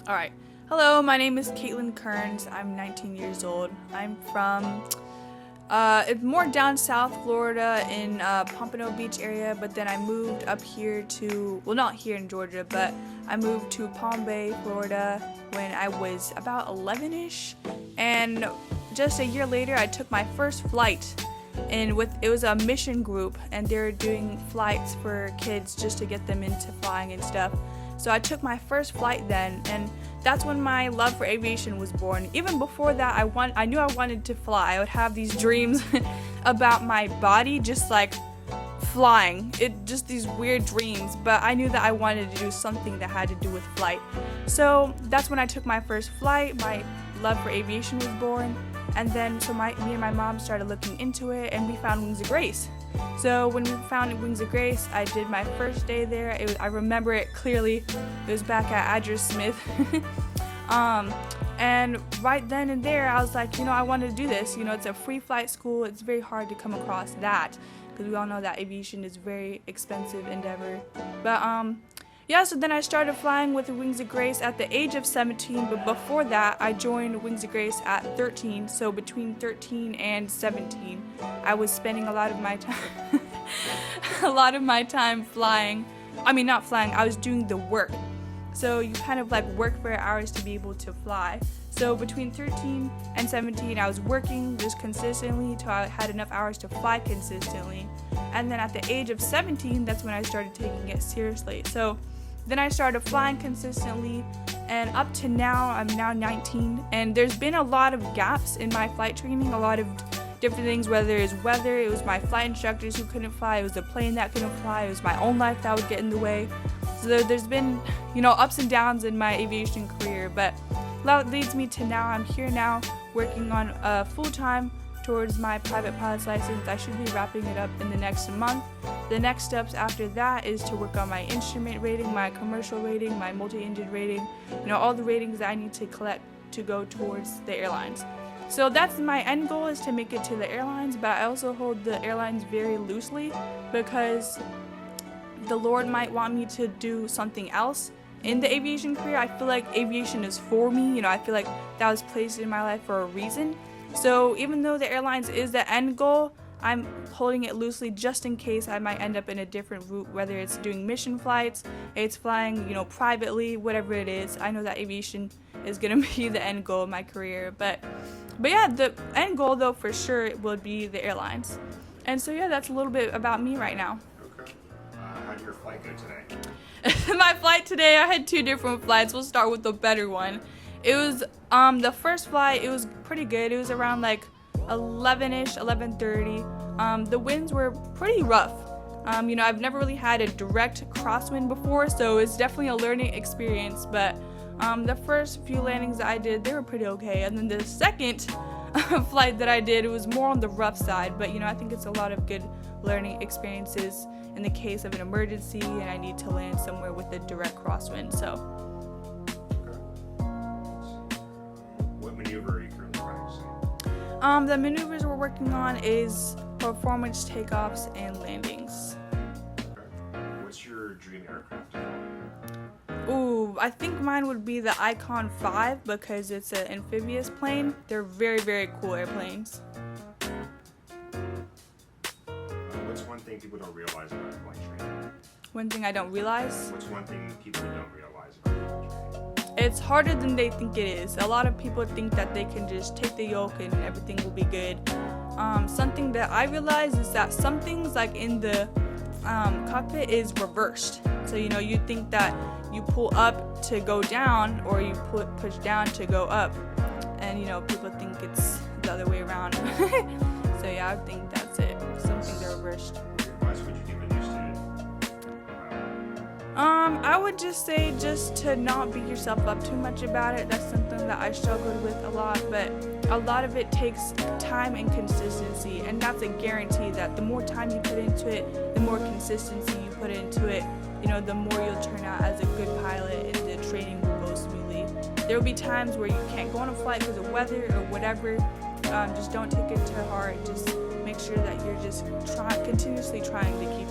All right. Hello, my name is Katelynn Kerns. I'm 19 years old. I'm from more down south Florida in Pompano Beach area, but then I moved up here to, well, not here in Georgia, but I moved to Palm Bay, Florida when I was about 11-ish, and just a year later I took my first flight, and it was a mission group, and they were doing flights for kids just to get them into flying and stuff. So I took my first flight then, and that's when my love for aviation was born. Even before that, I knew I wanted to fly. I would have these dreams about my body just like flying. Just these weird dreams, but I knew that I wanted to do something that had to do with flight. So that's when I took my first flight. My love for aviation was born, and then me and my mom started looking into it, and we found Wings of Grace. So when we found Wings of Grace, I did my first day there. I remember it clearly. It was back at Address Smith. And right then and there, I was like, I wanted to do this. It's a free flight school. It's very hard to come across that, because we all know that aviation is a very expensive endeavor. But so then I started flying with Wings of Grace at the age of 17, but before that, I joined Wings of Grace at 13. So between 13 and 17, I was spending a lot of my time flying. I mean, not flying, I was doing the work. So you kind of like work for hours to be able to fly. So between 13 and 17, I was working just consistently till I had enough hours to fly consistently. And then at the age of 17, that's when I started taking it seriously. So then I started flying consistently, and up to now, I'm now 19, and there's been a lot of gaps in my flight training, a lot of different things, whether it's weather, it was my flight instructors who couldn't fly, it was the plane that couldn't fly, it was my own life that would get in the way. So there's been, ups and downs in my aviation career, but that leads me to now. I'm here now working on full-time towards my private pilot's license. I should be wrapping it up in the next month. The next steps after that is to work on my instrument rating, my commercial rating, my multi-engine rating, all the ratings that I need to collect to go towards the airlines. So that's my end goal, is to make it to the airlines, but I also hold the airlines very loosely because the Lord might want me to do something else in the aviation career. I feel like aviation is for me. I feel like that was placed in my life for a reason. So even though the airlines is the end goal, I'm holding it loosely just in case I might end up in a different route, whether it's doing mission flights, it's flying, privately, whatever it is. I know that aviation is going to be the end goal of my career. But yeah, the end goal, though, for sure would be the airlines. And so, yeah, that's a little bit about me right now. Okay. How did your flight go today? My flight today, I had 2 different flights. We'll start with the better one. It was the first flight. It was pretty good. It was around like 11-ish, 11:30. The winds were pretty rough. I've never really had a direct crosswind before, so it's definitely a learning experience. But the first few landings that I did, they were pretty okay. And then the second flight that I did, it was more on the rough side. But I think it's a lot of good learning experiences in the case of an emergency and I need to land somewhere with a direct crosswind. So. Maneuver are you currently practicing? The maneuvers we're working on is performance takeoffs and landings. Okay. What's your dream aircraft? Ooh, I think mine would be the Icon 5 because it's an amphibious plane. They're very, very cool airplanes. What's one thing people don't realize about flight training? One thing I don't realize? What's one thing people don't realize about flight training? It's harder than they think it is. A lot of people think that they can just take the yoke and everything will be good. Something that I realized is that some things like in the cockpit is reversed. So you think that you pull up to go down or you push down to go up, and people think it's the other way around. So yeah, I think that's it. Some things are reversed. What advice would you give a new student? I would just say just to not beat yourself up too much about it. That's something that I struggled with a lot, but a lot of it takes time and consistency, and that's a guarantee that the more time you put into it, the more consistency you put into it, the more you'll turn out as a good pilot and the training will go smoothly. There will be times where you can't go on a flight because of weather or whatever. Just don't take it to heart. Just make sure that you're just continuously trying to keep